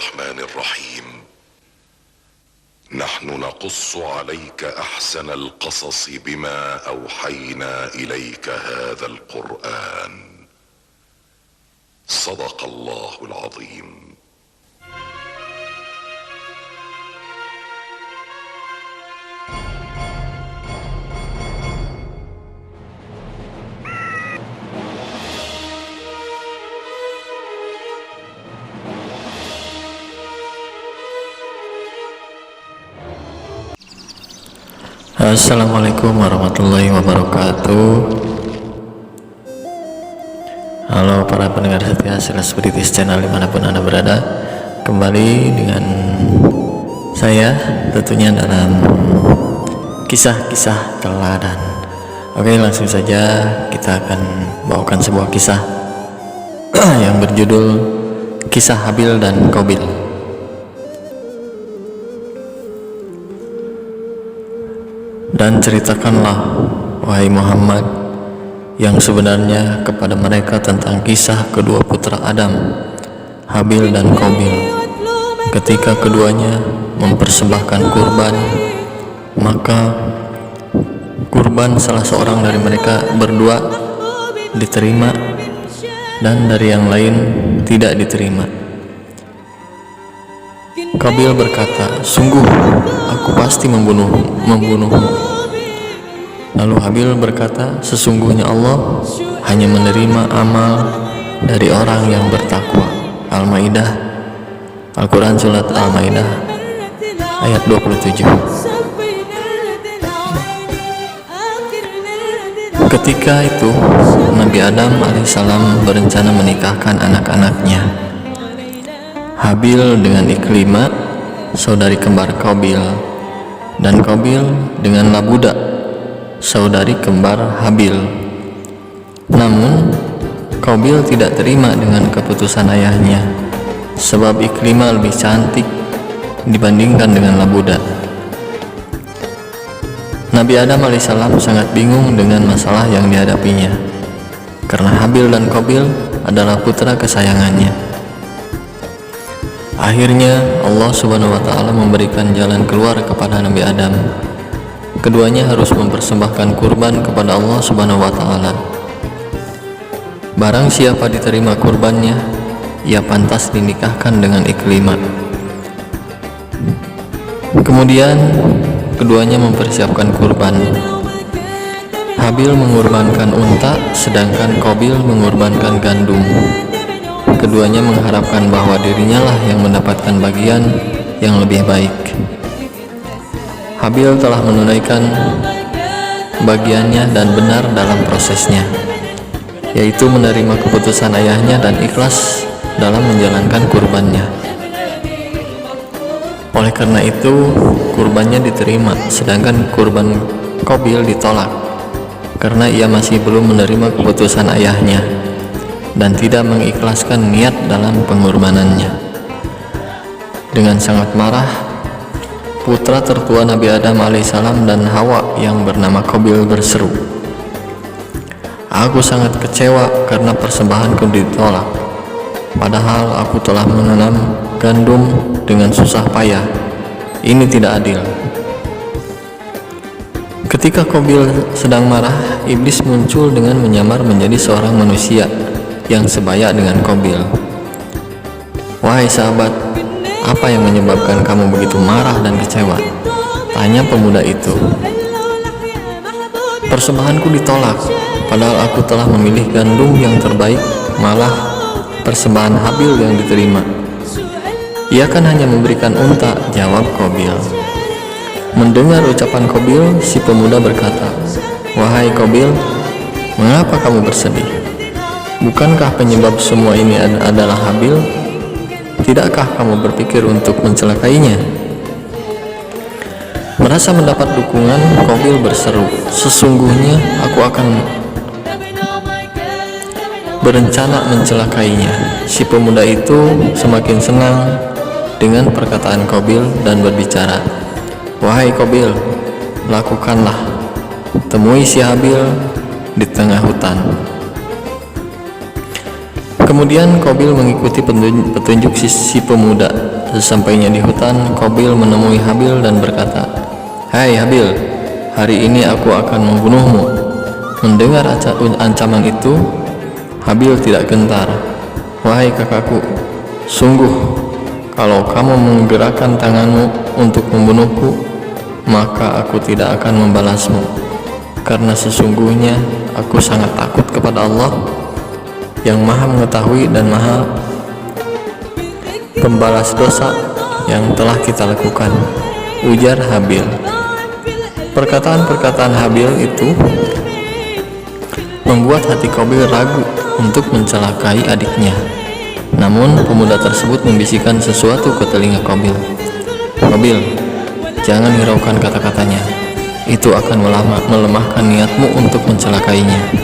الرحمن الرحيم. نحن نقص عليك احسن القصص بما اوحينا اليك هذا القرآن. صدق الله العظيم. Assalamualaikum warahmatullahi wabarakatuh. Halo para pendengar setia Silas Buditis channel dimanapun Anda berada. Kembali dengan saya tentunya dalam kisah-kisah teladan. Oke, langsung saja kita akan bawakan sebuah kisah yang berjudul Kisah Habil dan Qabil. Dan ceritakanlah, wahai Muhammad, yang sebenarnya kepada mereka tentang kisah kedua putra Adam, Habil dan Qabil. Ketika keduanya mempersembahkan kurban, maka kurban salah seorang dari mereka berdua diterima dan dari yang lain tidak diterima. Qabil berkata, "Sungguh, aku pasti membunuhmu." Lalu Habil berkata, "Sesungguhnya Allah hanya menerima amal dari orang yang bertakwa." Al-Maidah, Al-Quran Surat Al-Maidah ayat 27. Ketika itu Nabi Adam alaihissalam berencana menikahkan anak-anaknya, Habil dengan Iklimah, saudari kembar Qabil, dan Qabil dengan Labuda, saudari kembar Habil. Namun Qabil tidak terima dengan keputusan ayahnya, sebab Iklimah lebih cantik dibandingkan dengan Labuda. Nabi Adam alaihissalam sangat bingung dengan masalah yang dihadapinya, karena Habil dan Qabil adalah putra kesayangannya. Akhirnya Allah subhanahu wa ta'ala memberikan jalan keluar kepada Nabi Adam. Keduanya harus mempersembahkan kurban kepada Allah subhanahu wa ta'ala. Barang siapa diterima kurbannya, ia pantas dinikahkan dengan Iklimah. Kemudian keduanya mempersiapkan kurban. Habil mengorbankan unta, sedangkan Qabil mengorbankan gandum. Keduanya mengharapkan bahwa dirinya lah yang mendapatkan bagian yang lebih baik. Habil telah menunaikan bagiannya dan benar dalam prosesnya, yaitu menerima keputusan ayahnya dan ikhlas dalam menjalankan kurbannya. Oleh karena itu, kurbannya diterima, sedangkan kurban Qabil ditolak karena ia masih belum menerima keputusan ayahnya dan tidak mengikhlaskan niat dalam pengorbanannya. Dengan sangat marah, putra tertua Nabi Adam alaihissalam dan Hawa yang bernama Qabil berseru, "Aku sangat kecewa karena persembahanku ditolak, padahal aku telah menanam gandum dengan susah payah. Ini tidak adil." Ketika Qabil sedang marah, iblis muncul dengan menyamar menjadi seorang manusia yang sebaya dengan Qabil. "Wahai sahabat, apa yang menyebabkan kamu begitu marah dan kecewa?" tanya pemuda itu. "Persembahanku ditolak, padahal aku telah memilih gandum yang terbaik, malah persembahan Habil yang diterima." "Ia kan hanya memberikan unta," jawab Qabil. Mendengar ucapan Qabil, si pemuda berkata, "Wahai Qabil, mengapa kamu bersedih? Bukankah penyebab semua ini adalah Habil? Tidakkah kamu berpikir untuk mencelakainya?" Merasa mendapat dukungan, Qabil berseru, "Sesungguhnya aku akan berencana mencelakainya." Si pemuda itu semakin senang dengan perkataan Qabil dan berbicara, "Wahai Qabil, lakukanlah. Temui si Habil di tengah hutan." Kemudian Qabil mengikuti petunjuk si pemuda Sesampainya di hutan, Qabil menemui Habil dan berkata, "Hai Habil, hari ini aku akan membunuhmu." Mendengar ancaman itu, Habil tidak gentar. "Wahai kakakku, sungguh kalau kamu menggerakkan tanganmu untuk membunuhku, maka aku tidak akan membalasmu, karena sesungguhnya aku sangat takut kepada Allah yang Maha Mengetahui dan Maha Pembalas dosa yang telah kita lakukan," ujar Habil. Perkataan-perkataan Habil itu membuat hati Qabil ragu untuk mencelakai adiknya. Namun pemuda tersebut membisikkan sesuatu ke telinga Qabil. "Qabil, jangan hiraukan kata-katanya. Itu akan melemahkan niatmu untuk mencelakainya."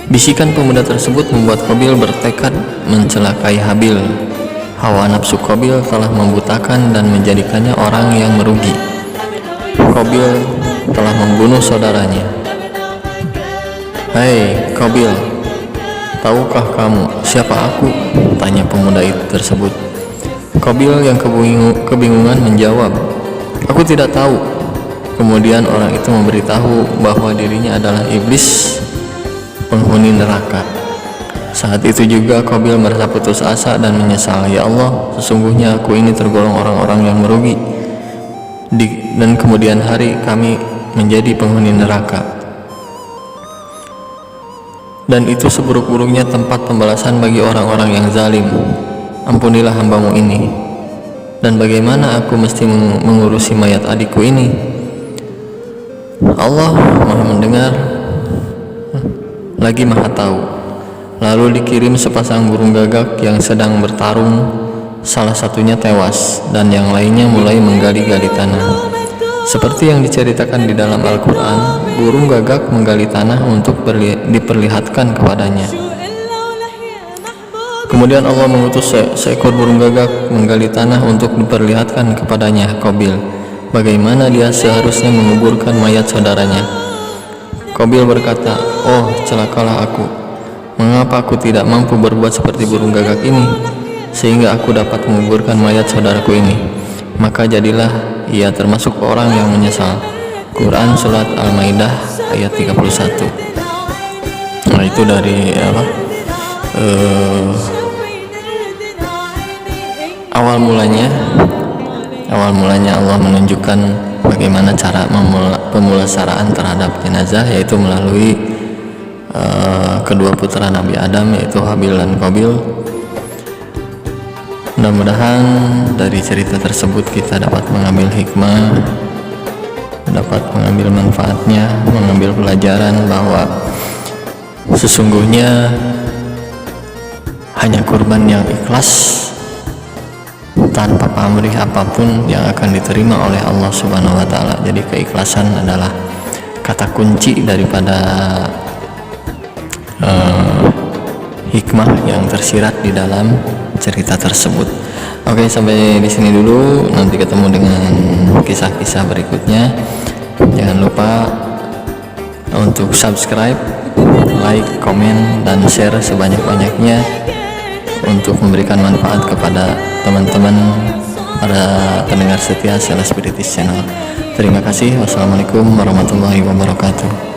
Bisikan pemuda tersebut membuat Qabil bertekad mencelakai Habil. Hawa nafsu Qabil telah membutakan dan menjadikannya orang yang merugi. Qabil telah membunuh saudaranya. "Hai Qabil, tahukah kamu siapa aku?" tanya pemuda itu tersebut. Qabil yang kebingungan menjawab, "Aku tidak tahu." Kemudian orang itu memberitahu bahwa dirinya adalah iblis, penghuni neraka. Saat itu juga Qabil merasa putus asa dan menyesal. "Ya Allah, sesungguhnya aku ini tergolong orang-orang yang merugi. Dan kemudian hari kami menjadi penghuni neraka. Dan itu seburuk-buruknya tempat pembalasan bagi orang-orang yang zalim. Ampunilah hambamu ini. Dan bagaimana aku mesti mengurusi mayat adikku ini? Allah Maha mendengar lagi Maha tahu." Lalu dikirim sepasang burung gagak yang sedang bertarung. Salah satunya tewas dan yang lainnya mulai menggali-gali tanah. Seperti yang diceritakan di dalam Al-Quran, burung gagak menggali tanah untuk diperlihatkan kepadanya. Kemudian Allah mengutus seekor burung gagak menggali tanah untuk diperlihatkan kepadanya Qabil bagaimana dia seharusnya menguburkan mayat saudaranya. Qabil berkata, "Oh, celakalah aku. Mengapa aku tidak mampu berbuat seperti burung gagak ini, sehingga aku dapat menguburkan mayat saudaraku ini?" Maka jadilah ia termasuk orang yang menyesal. Quran Surat Al-Maidah ayat 31. Nah, itu dari awal mulanya Allah menunjukkan bagaimana cara pemulasaraan terhadap jenazah, yaitu melalui kedua putra Nabi Adam, yaitu Habil dan Qabil. Mudah-mudahan dari cerita tersebut kita dapat mengambil hikmah, dapat mengambil manfaatnya, mengambil pelajaran bahwa sesungguhnya hanya kurban yang ikhlas tanpa pamrih apapun yang akan diterima oleh Allah Subhanahu wa taala. Jadi keikhlasan adalah kata kunci daripada hikmah yang tersirat di dalam cerita tersebut. Oke, sampai di sini dulu. Nanti ketemu dengan kisah-kisah berikutnya. Jangan lupa untuk subscribe, like, komen, dan share sebanyak-banyaknya untuk memberikan manfaat kepada teman-teman para pendengar setia Sela Spiritis Channel. Terima kasih. Wassalamualaikum warahmatullahi wabarakatuh.